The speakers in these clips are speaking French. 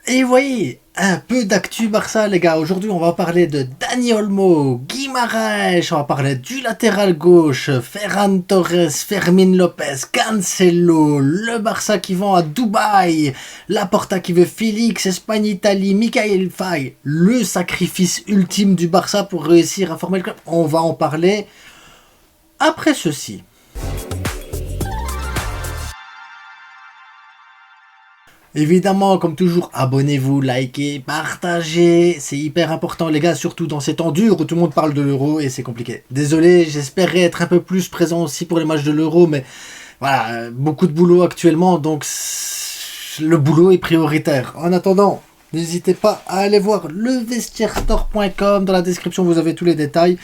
Et vous voyez, un peu d'actu Barça les gars. Aujourd'hui on va parler de Dani Olmo, Guimaraes, on va parler du latéral gauche, Ferran Torres, Fermín López, Cancelo, le Barça qui vend à Dubaï, Laporta qui veut Félix, Espagne-Italie, Michael Faye, le sacrifice ultime du Barça pour réussir à former le club. On va en parler après ceci. Évidemment, comme toujours, abonnez-vous, likez, partagez, c'est hyper important les gars, surtout dans ces temps durs où tout le monde parle de l'euro et c'est compliqué. Désolé, j'espérais être un peu plus présent aussi pour les matchs de l'euro, mais voilà, beaucoup de boulot actuellement, donc le boulot est prioritaire. En attendant, n'hésitez pas à aller voir levestierstore.com, dans la description vous avez tous les détails.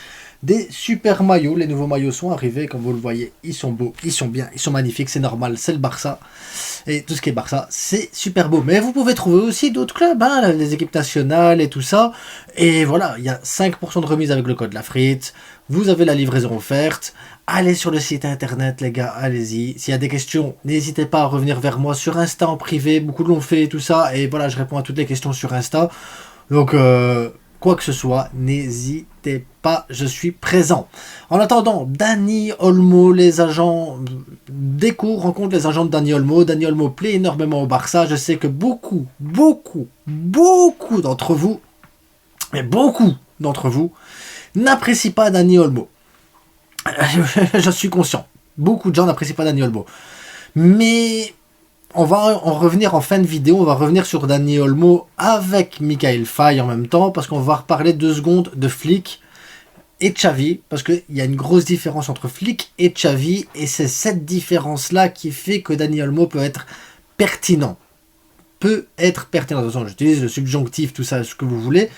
Des super maillots, les nouveaux maillots sont arrivés, comme vous le voyez, ils sont beaux, ils sont bien, ils sont magnifiques, c'est normal, c'est le Barça. Et tout ce qui est Barça, c'est super beau. Mais vous pouvez trouver aussi d'autres clubs, hein, les équipes nationales et tout ça. Et voilà, il y a 5% de remise avec le code LAFRITE. Vous avez la livraison offerte. Allez sur le site internet, les gars, allez-y. S'il y a des questions, n'hésitez pas à revenir vers moi sur Insta en privé. Beaucoup l'ont fait et tout ça. Et voilà, je réponds à toutes les questions sur Insta. Donc, quoi que ce soit, n'hésitez pas, je suis présent. En attendant, Dani Olmo, les agents d'Echo rencontrent les agents de Dani Olmo. Dani Olmo plaît énormément au Barça. Je sais que beaucoup d'entre vous, mais beaucoup d'entre vous, n'apprécient pas Dani Olmo. Je suis conscient. Beaucoup de gens n'apprécient pas Dani Olmo. Mais on va en revenir en fin de vidéo, on va revenir sur Dani Olmo avec Michael Faye en même temps, parce qu'on va reparler 2 secondes de Flick et Xavi, parce qu'il y a une grosse différence entre Flick et Xavi, et c'est cette différence-là qui fait que Dani Olmo peut être pertinent. Attention, j'utilise le subjonctif, tout ça, ce que vous voulez.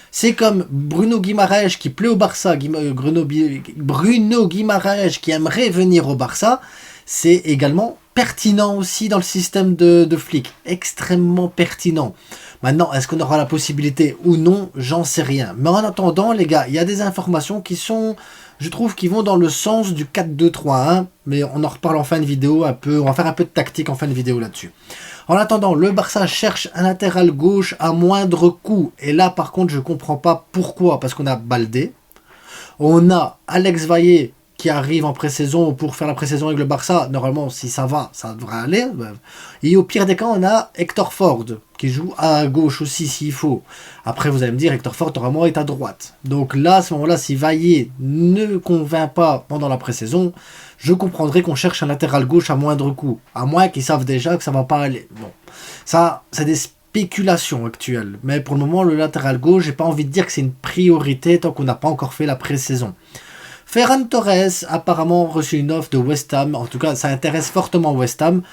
C'est comme Bruno Guimaraes qui plaît au Barça, Bruno Guimaraes qui aimerait venir au Barça, c'est également pertinent aussi dans le système de Flick, extrêmement pertinent. Maintenant, est-ce qu'on aura la possibilité ou non, j'en sais rien. Mais en attendant, les gars, il y a des informations qui sont, je trouve, qui vont dans le sens du 4-2-3-1, mais on en reparle en fin de vidéo un peu, on va faire un peu de tactique en fin de vidéo là-dessus. En attendant, le Barça cherche un latéral gauche à moindre coût, et là par contre je comprends pas pourquoi, parce qu'on a Baldé, on a Alex Vaillé qui arrive en pré-saison pour faire la pré-saison avec le Barça. Normalement, si ça va, ça devrait aller. Et au pire des cas, on a Hector Ford qui joue à gauche aussi s'il faut. Après, vous allez me dire, Hector Ford normalement est à droite. Donc là, à ce moment-là, si Vaillé ne convainc pas pendant la pré-saison, je comprendrai qu'on cherche un latéral gauche à moindre coût. À moins qu'ils savent déjà que ça va pas aller. Bon, ça, c'est des spéculations actuelles. Mais pour le moment, le latéral gauche, j'ai pas envie de dire que c'est une priorité tant qu'on n'a pas encore fait la pré-saison. Ferran Torres apparemment reçu une offre de West Ham, en tout cas ça intéresse fortement West Ham.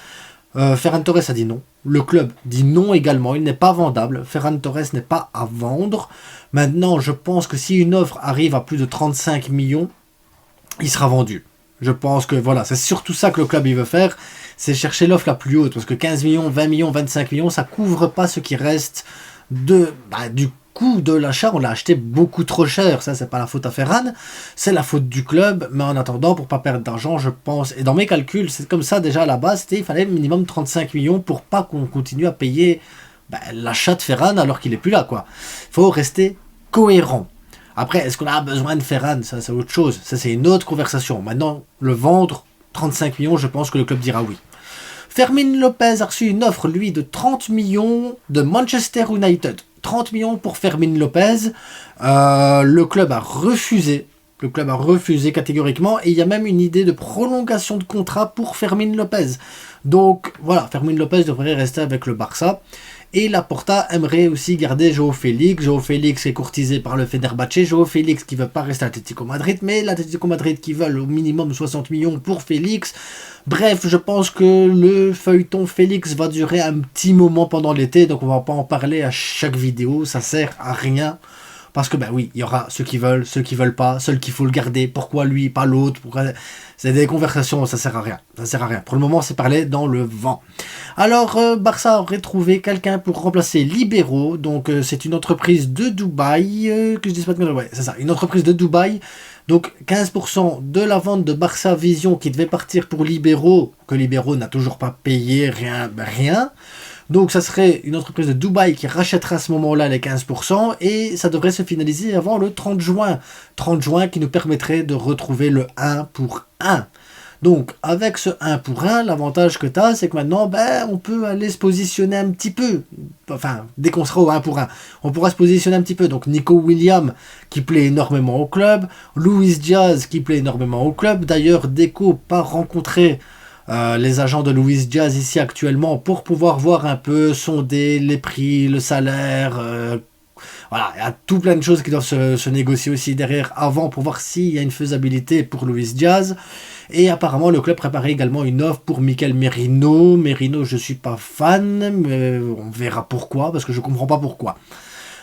Ferran Torres a dit non, le club dit non également, il n'est pas vendable, Ferran Torres n'est pas à vendre. Maintenant je pense que si une offre arrive à plus de 35 millions, il sera vendu. Je pense que voilà, c'est surtout ça que le club il veut faire, c'est chercher l'offre la plus haute, parce que 15 millions, 20 millions, 25 millions, ça couvre pas ce qui reste du coût de l'achat. On l'a acheté beaucoup trop cher, ça c'est pas la faute à Ferran, c'est la faute du club, mais en attendant, pour pas perdre d'argent, je pense, et dans mes calculs, c'est comme ça déjà à la base, il fallait minimum 35 millions pour pas qu'on continue à payer l'achat de Ferran alors qu'il est plus là, quoi. Faut rester cohérent. Après, est-ce qu'on a besoin de Ferran? Ça c'est autre chose, ça c'est une autre conversation. Maintenant, le vendre, 35 millions, je pense que le club dira oui. Fermín López a reçu une offre, lui, de 30 millions de Manchester United. 30 millions pour Fermín López. Le club a refusé. Le club a refusé catégoriquement. Et il y a même une idée de prolongation de contrat pour Fermín López. Donc, voilà, Fermín López devrait rester avec le Barça. Et Laporta aimerait aussi garder João Félix. João Félix est courtisé par le Fenerbahçe. João Félix qui ne veut pas rester à l'Atlético Madrid, mais l'Atlético Madrid qui veut au minimum 60 millions pour Félix. Bref, je pense que le feuilleton Félix va durer un petit moment pendant l'été, donc on va pas en parler à chaque vidéo, ça sert à rien. Parce que, oui, il y aura ceux qui veulent pas, ceux qu'il faut le garder, pourquoi lui, pas l'autre, pourquoi... C'est des conversations, ça sert à rien, Pour le moment, c'est parler dans le vent. Alors, Barça aurait trouvé quelqu'un pour remplacer Libero, donc c'est une entreprise de Dubaï, que je dise pas de mal, ouais, c'est ça, une entreprise de Dubaï. Donc 15% de la vente de Barça Vision qui devait partir pour Libero, que Libero n'a toujours pas payé, rien. Donc ça serait une entreprise de Dubaï qui rachètera à ce moment-là les 15% et ça devrait se finaliser avant le 30 juin. 30 juin qui nous permettrait de retrouver le 1 pour 1. Donc, avec ce 1 pour 1, l'avantage que tu as, c'est que maintenant, on peut aller se positionner un petit peu. Enfin, dès qu'on sera au 1 pour 1, on pourra se positionner un petit peu. Donc, Nico Williams, qui plaît énormément au club. Luis Diaz, qui plaît énormément au club. D'ailleurs, Deco part rencontrer les agents de Luis Diaz ici actuellement pour pouvoir voir un peu, sonder les prix, le salaire. Voilà, il y a tout plein de choses qui doivent se négocier aussi derrière avant pour voir s'il y a une faisabilité pour Luis Diaz. Et apparemment, le club préparait également une offre pour Mikel Merino. Merino, je suis pas fan, mais on verra pourquoi, parce que je comprends pas pourquoi.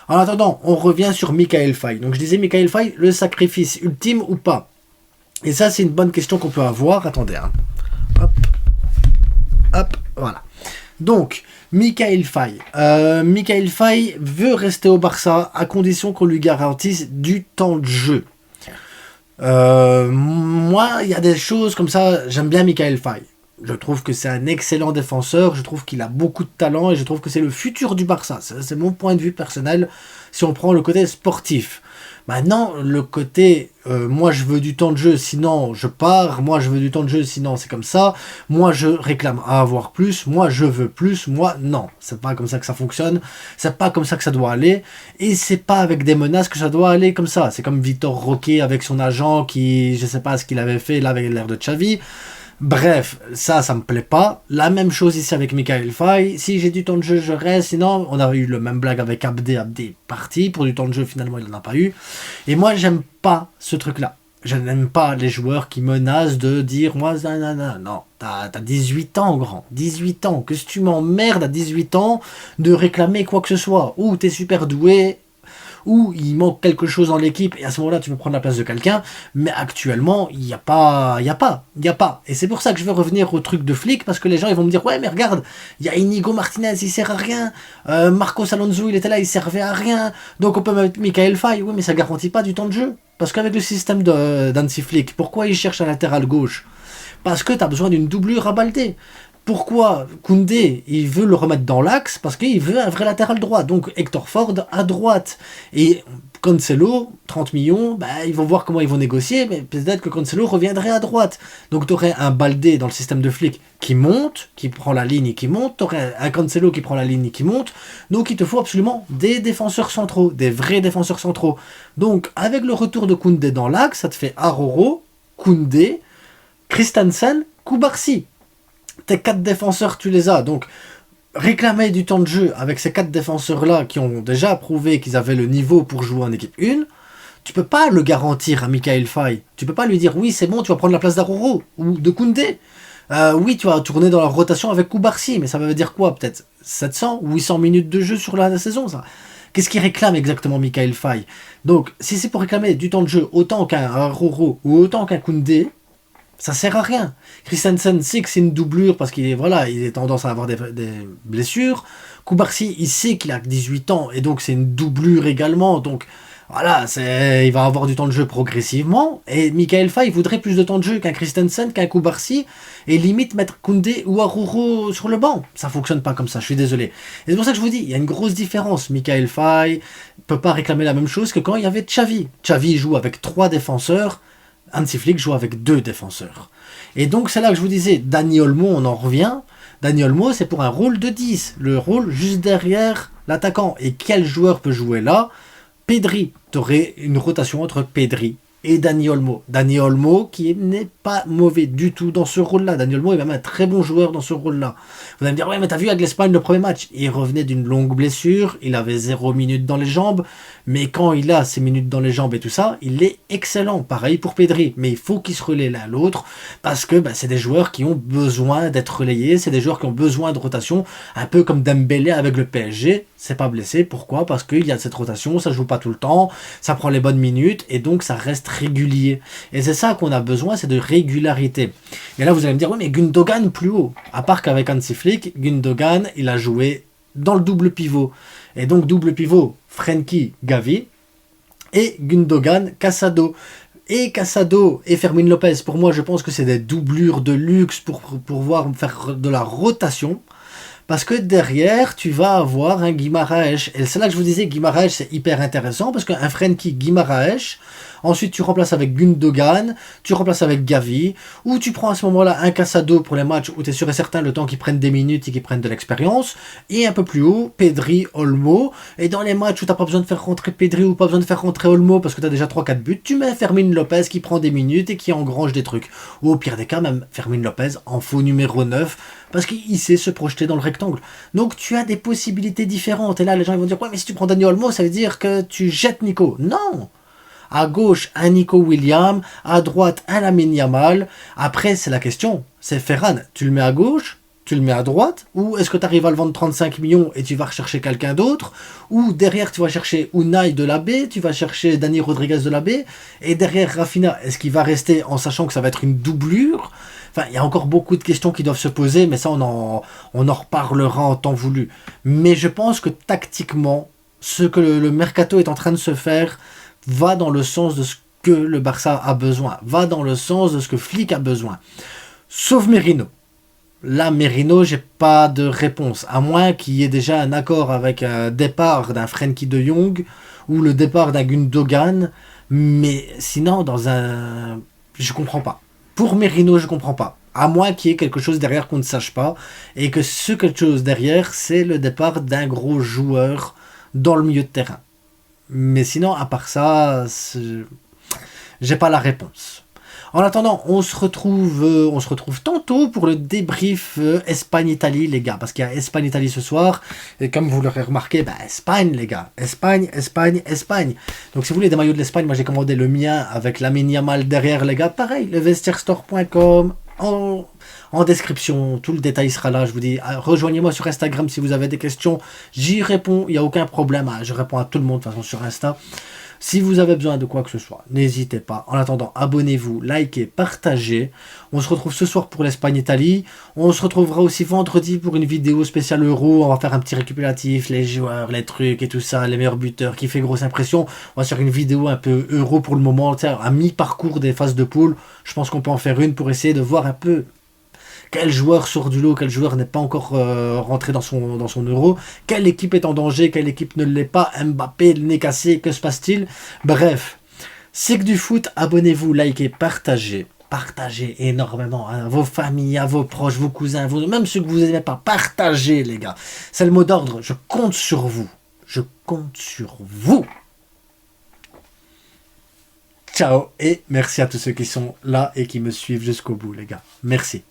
En attendant, on revient sur Michael Faye. Donc je disais, Michael Faye, le sacrifice ultime ou pas? Et ça, c'est une bonne question qu'on peut avoir. Attendez, hein. Hop, hop, voilà. Donc, Michael Faye. Michael Faye veut rester au Barça à condition qu'on lui garantisse du temps de jeu. Moi, il y a des choses comme ça, j'aime bien Michael Faye. Je trouve que c'est un excellent défenseur, je trouve qu'il a beaucoup de talent et je trouve que c'est le futur du Barça. C'est mon point de vue personnel si on prend le côté sportif. Maintenant, le côté moi je veux du temps de jeu, sinon je pars, moi je veux du temps de jeu, sinon c'est comme ça, moi je réclame à avoir plus, moi je veux plus, moi non. C'est pas comme ça que ça fonctionne, c'est pas comme ça que ça doit aller, et c'est pas avec des menaces que ça doit aller comme ça. C'est comme Vitor Roque avec son agent qui, je sais pas ce qu'il avait fait là avec l'air de Xavi. Bref, ça me plaît pas. La même chose ici avec Michael Faye. Si j'ai du temps de jeu, je reste. Sinon, on a eu le même blague avec Abdé. Abdé est parti. Pour du temps de jeu, finalement, il n'en a pas eu. Et moi, j'aime pas ce truc-là. Je n'aime pas les joueurs qui menacent de dire, moi, non, t'as 18 ans, grand. 18 ans. Qu'est-ce que tu m'emmerdes à 18 ans de réclamer quoi que ce soit? Ou t'es super doué, ou il manque quelque chose dans l'équipe et à ce moment-là tu peux prendre la place de quelqu'un, mais actuellement il n'y a pas. Et c'est pour ça que je veux revenir au truc de flic, parce que les gens ils vont me dire ouais mais regarde, il y a Inigo Martinez, il sert à rien, Marcos Alonso il était là, il servait à rien, donc on peut mettre Michael Faye, oui mais ça garantit pas du temps de jeu, parce qu'avec le système d'Hansi Flick, pourquoi il cherche un latéral gauche? Parce que tu as besoin d'une doublure à Baldé. Pourquoi Koundé, il veut le remettre dans l'axe? Parce qu'il veut un vrai latéral droit. Donc Hector Ford à droite. Et Cancelo, 30 millions, ils vont voir comment ils vont négocier, mais peut-être que Cancelo reviendrait à droite. Donc tu aurais un Baldé dans le système de Flick qui monte, qui prend la ligne et qui monte. Tu aurais un Cancelo qui prend la ligne et qui monte. Donc il te faut absolument des défenseurs centraux, des vrais défenseurs centraux. Donc avec le retour de Koundé dans l'axe, ça te fait Aroro, Koundé, Christensen, Koubarsi. Tes 4 défenseurs, tu les as. Donc, réclamer du temps de jeu avec ces 4 défenseurs-là qui ont déjà prouvé qu'ils avaient le niveau pour jouer en équipe 1, tu peux pas le garantir à Michael Faye. Tu peux pas lui dire, oui, c'est bon, tu vas prendre la place d'Aroro ou de Koundé. Oui, tu vas tourner dans la rotation avec Koubarsi, mais ça veut dire quoi? Peut-être 700 ou 800 minutes de jeu sur la saison, ça. Qu'est-ce qu'il réclame exactement Michael Faye? Donc, si c'est pour réclamer du temps de jeu autant qu'un Aroro ou autant qu'un Koundé, ça sert à rien. Christensen sait que c'est une doublure parce qu'il a tendance à avoir des blessures. Koubarsi, il sait qu'il a 18 ans et donc c'est une doublure également. Donc voilà, il va avoir du temps de jeu progressivement. Et Michael Faye voudrait plus de temps de jeu qu'un Christensen, qu'un Koubarsi, et limite mettre Koundé ou Aruro sur le banc. Ça fonctionne pas comme ça, je suis désolé. Et c'est pour ça que je vous dis, il y a une grosse différence. Michael Faye peut pas réclamer la même chose que quand il y avait Xavi. Xavi joue avec 3 défenseurs. Hansi Flick joue avec 2 défenseurs. Et donc c'est là que je vous disais, Dani Olmo, on en revient. Dani Olmo, c'est pour un rôle de 10. Le rôle juste derrière l'attaquant. Et quel joueur peut jouer là? Pedri. Tu aurais une rotation entre Pedri et Dani Olmo. Dani Olmo qui n'est pas mauvais du tout dans ce rôle-là. Dani Olmo est même un très bon joueur dans ce rôle-là. Vous allez me dire, ouais, mais t'as vu avec l'Espagne le premier match, il revenait d'une longue blessure, il avait 0 minutes dans les jambes, mais quand il a ses minutes dans les jambes et tout ça, il est excellent. Pareil pour Pedri, mais il faut qu'il se relaie l'un à l'autre, parce que c'est des joueurs qui ont besoin d'être relayés, c'est des joueurs qui ont besoin de rotation, un peu comme Dembélé avec le PSG, c'est pas blessé. Pourquoi? Parce qu'il y a cette rotation, ça joue pas tout le temps, ça prend les bonnes minutes, et donc ça reste régulier. Et c'est ça qu'on a besoin, c'est de régularité. Et là vous allez me dire, oui mais Gundogan plus haut. À part qu'avec Hansi Flick, Gundogan, il a joué dans le double pivot. Et donc double pivot, Frenkie, Gavi, et Gundogan, Casado. Et Casado et Fermin Lopez, pour moi je pense que c'est des doublures de luxe pour pouvoir faire de la rotation. Parce que derrière, tu vas avoir un Guimaraes. Et c'est là que je vous disais, Guimaraes, c'est hyper intéressant, parce qu'un Frenkie Guimaraes, ensuite tu remplaces avec Gundogan, tu remplaces avec Gavi, ou tu prends à ce moment-là un Casado pour les matchs où tu es sûr et certain le temps qu'ils prennent des minutes et qu'ils prennent de l'expérience, et un peu plus haut, Pedri, Olmo, et dans les matchs où tu n'as pas besoin de faire rentrer Pedri ou pas besoin de faire rentrer Olmo parce que tu as déjà 3-4 buts, tu mets Fermin Lopez qui prend des minutes et qui engrange des trucs. Ou au pire des cas, même Fermin Lopez en faux numéro 9, parce qu'il sait se projeter dans le rectangle. Donc tu as des possibilités différentes. Et là, les gens ils vont dire, ouais, mais si tu prends Dani Olmo, ça veut dire que tu jettes Nico. Non. À gauche, un Nico Williams. À droite, un Lamine Yamal. Après, c'est la question. C'est Ferran. Tu le mets à gauche, tu le mets à droite, ou est-ce que tu arrives à le vendre 35 millions et tu vas rechercher quelqu'un d'autre, ou derrière tu vas chercher Unai de la B, tu vas chercher Dani Rodriguez de la B, et derrière Rafinha, est-ce qu'il va rester en sachant que ça va être une doublure? Enfin, il y a encore beaucoup de questions qui doivent se poser, mais ça on en reparlera en temps voulu. Mais je pense que tactiquement, ce que le mercato est en train de se faire va dans le sens de ce que le Barça a besoin, va dans le sens de ce que Flick a besoin. Sauf Merino. Là, Merino, j'ai pas de réponse. À moins qu'il y ait déjà un accord avec un départ d'un Frenkie de Jong ou le départ d'un Gundogan. Mais sinon, je comprends pas. Pour Merino, je comprends pas. À moins qu'il y ait quelque chose derrière qu'on ne sache pas. Et que ce quelque chose derrière, c'est le départ d'un gros joueur dans le milieu de terrain. Mais sinon, à part ça, j'ai pas la réponse. En attendant, on se retrouve tantôt pour le débrief Espagne-Italie, les gars. Parce qu'il y a Espagne-Italie ce soir. Et comme vous l'aurez remarqué, Espagne, les gars. Espagne, Espagne, Espagne. Donc si vous voulez des maillots de l'Espagne, moi j'ai commandé le mien avec Lamine Yamal derrière, les gars. Pareil, levestierstore.com en description. Tout le détail sera là. Je vous dis, rejoignez-moi sur Instagram si vous avez des questions. J'y réponds, il n'y a aucun problème. Je réponds à tout le monde de toute façon sur Insta. Si vous avez besoin de quoi que ce soit, n'hésitez pas. En attendant, abonnez-vous, likez, partagez. On se retrouve ce soir pour l'Espagne-Italie. On se retrouvera aussi vendredi pour une vidéo spéciale Euro. On va faire un petit récapitulatif, les joueurs, les trucs et tout ça, les meilleurs buteurs, qui fait grosse impression. On va faire une vidéo un peu Euro pour le moment, à mi-parcours des phases de poule. Je pense qu'on peut en faire une pour essayer de voir un peu quel joueur sort du lot, quel joueur n'est pas encore rentré dans son euro, quelle équipe est en danger, quelle équipe ne l'est pas, Mbappé, le nez cassé, que se passe-t-il? Bref, c'est que du foot, abonnez-vous, likez, partagez énormément à vos familles, à vos proches, vos cousins, même ceux que vous n'aimez pas, partagez les gars, c'est le mot d'ordre, je compte sur vous, Ciao et merci à tous ceux qui sont là et qui me suivent jusqu'au bout les gars, merci.